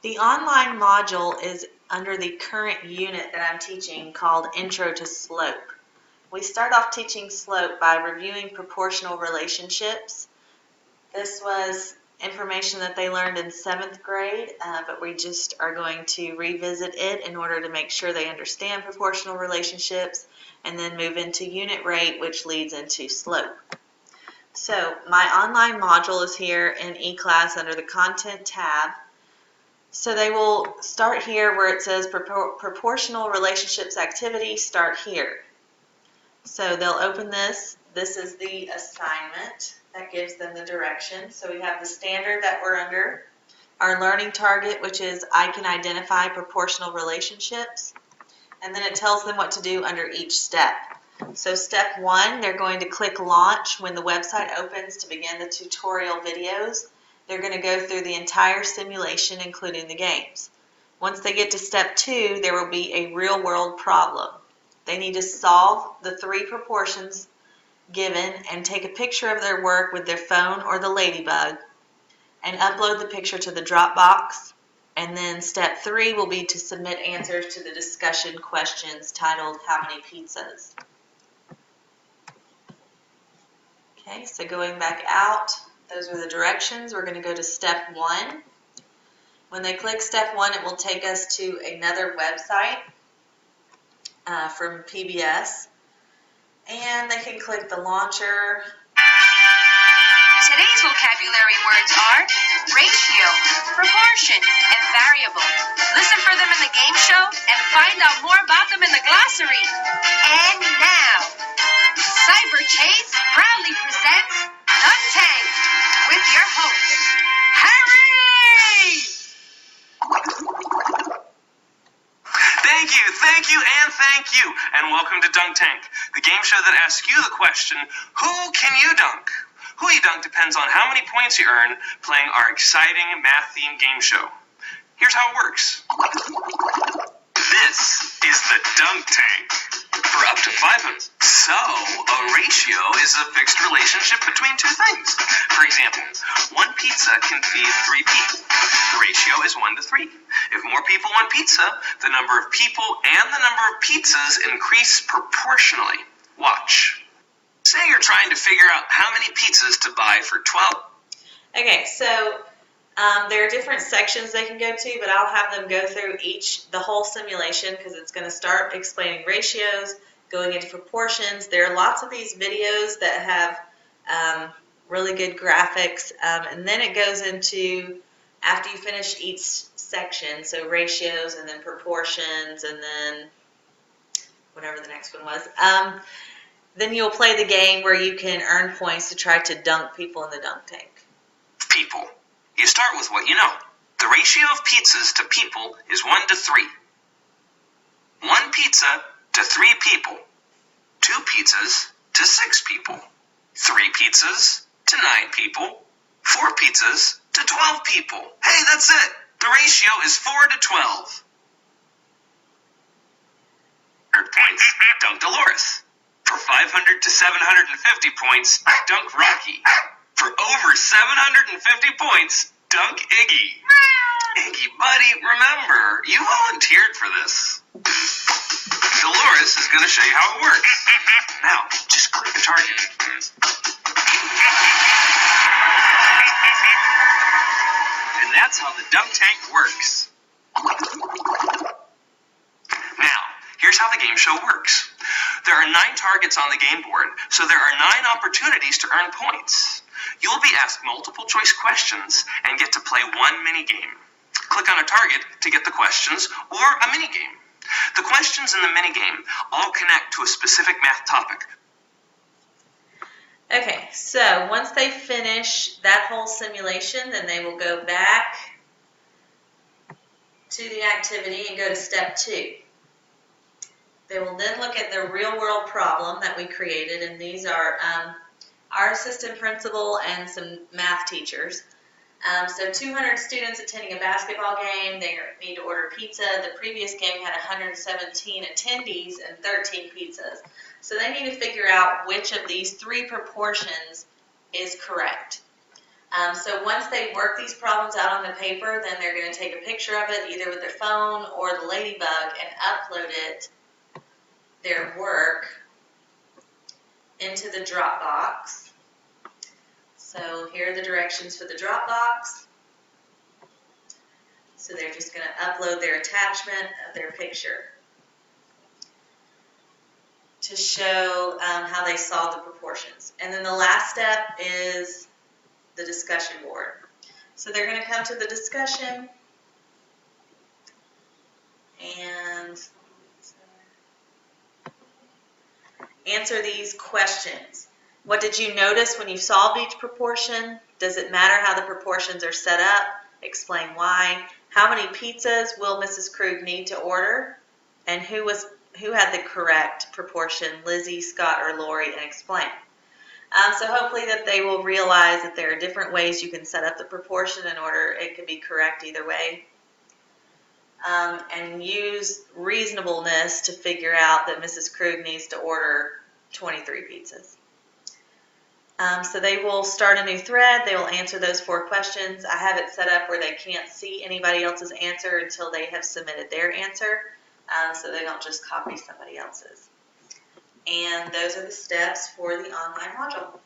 The online module is under the current unit that I'm teaching called Intro to Slope. We start off teaching slope by reviewing proportional relationships. This was information that they learned in 7th grade, but we just are going to revisit it in order to make sure they understand proportional relationships and then move into unit rate, which leads into slope. So my online module is here in eClass under the Content tab. So they will start here where it says Proportional Relationships Activity, start here. So they'll open this. This is the assignment that gives them the direction. So we have the standard that we're under, our learning target, which is I can identify proportional relationships, and then it tells them what to do under each step. So step 1, they're going to click launch when the website opens to begin the tutorial videos. They're going to go through the entire simulation, including the games. Once they get to step 2, there will be a real-world problem. They need to solve the 3 proportions given and take a picture of their work with their phone or the ladybug and upload the picture to the Dropbox. And then step 3 will be to submit answers to the discussion questions titled How Many Pizzas? Okay, so going back out, those are the directions. We're going to go to step 1. When they click step 1, it will take us to another website from PBS, and they can click the launcher. Today's vocabulary words are ratio, proportion, and variable. Listen for them in the game show and find out more about them in the glossary. And now, Cyber Chase proudly presents Dunk Tank with your host, Harry! Thank you, and thank you. And welcome to Dunk Tank, the game show that asks you the question, who can you dunk? Who you dunk depends on how many points you earn playing our exciting math-themed game show. Here's how it works. This is the Dunk Tank. For up to 500. So, a ratio is a fixed relationship between 2 things. For example, 1 pizza can feed 3 people. The ratio is 1 to 3. If more people want pizza, the number of people and the number of pizzas increase proportionally. Watch. Say you're trying to figure out how many pizzas to buy for 12. Okay, so there are different sections they can go to, but I'll have them go through the whole simulation because it's going to start explaining ratios, going into proportions. There are lots of these videos that have really good graphics, and then it goes into, after you finish each section, so ratios and then proportions and then whatever the next one was, then you'll play the game where you can earn points to try to dunk people in the dunk tank. People. You start with what you know. The ratio of pizzas to people is 1 to 3. 1 pizza to 3 people. 2 pizzas to 6 people. 3 pizzas to 9 people. 4 pizzas to 12 people. Hey, that's it. The ratio is 4 to 12. 100 points, dunk Dolores. For 500 to 750 points, dunk Rocky. For over 750 points, dunk Iggy. Iggy, buddy, remember, you volunteered for this. Dolores is going to show you how it works. Now, just click the target. And that's how the dunk tank works. Now, here's how the game show works. There are 9 targets on the game board, so there are 9 opportunities to earn points. You'll be asked multiple choice questions and get to play 1 mini-game. Click on a target to get the questions or a mini-game. The questions in the mini-game all connect to a specific math topic. Okay, so once they finish that whole simulation, then they will go back to the activity and go to step 2. They will then look at the real-world problem that we created, and these are our assistant principal and some math teachers. So 200 students attending a basketball game, they need to order pizza. The previous game had 117 attendees and 13 pizzas. So they need to figure out which of these 3 proportions is correct. So once they work these problems out on the paper, then they're going to take a picture of it either with their phone or the Ladybug and upload it, their work, into the Dropbox. So here are the directions for the Dropbox. So they're just going to upload their attachment of their picture to show how they solve the proportions. And then the last step is the discussion board. So they're going to come to the discussion and answer these questions. What did you notice when you solved each proportion? Does it matter how the proportions are set up? Explain why. How many pizzas will Mrs. Krug need to order? And who had the correct proportion, Lizzie, Scott, or Lori, and explain. So hopefully that they will realize that there are different ways you can set up the proportion in order it can be correct either way. And use reasonableness to figure out that Mrs. Krug needs to order 23 pizzas. So they will start a new thread. They will answer those 4 questions. I have it set up where they can't see anybody else's answer until they have submitted their answer, so they don't just copy somebody else's. And those are the steps for the online module.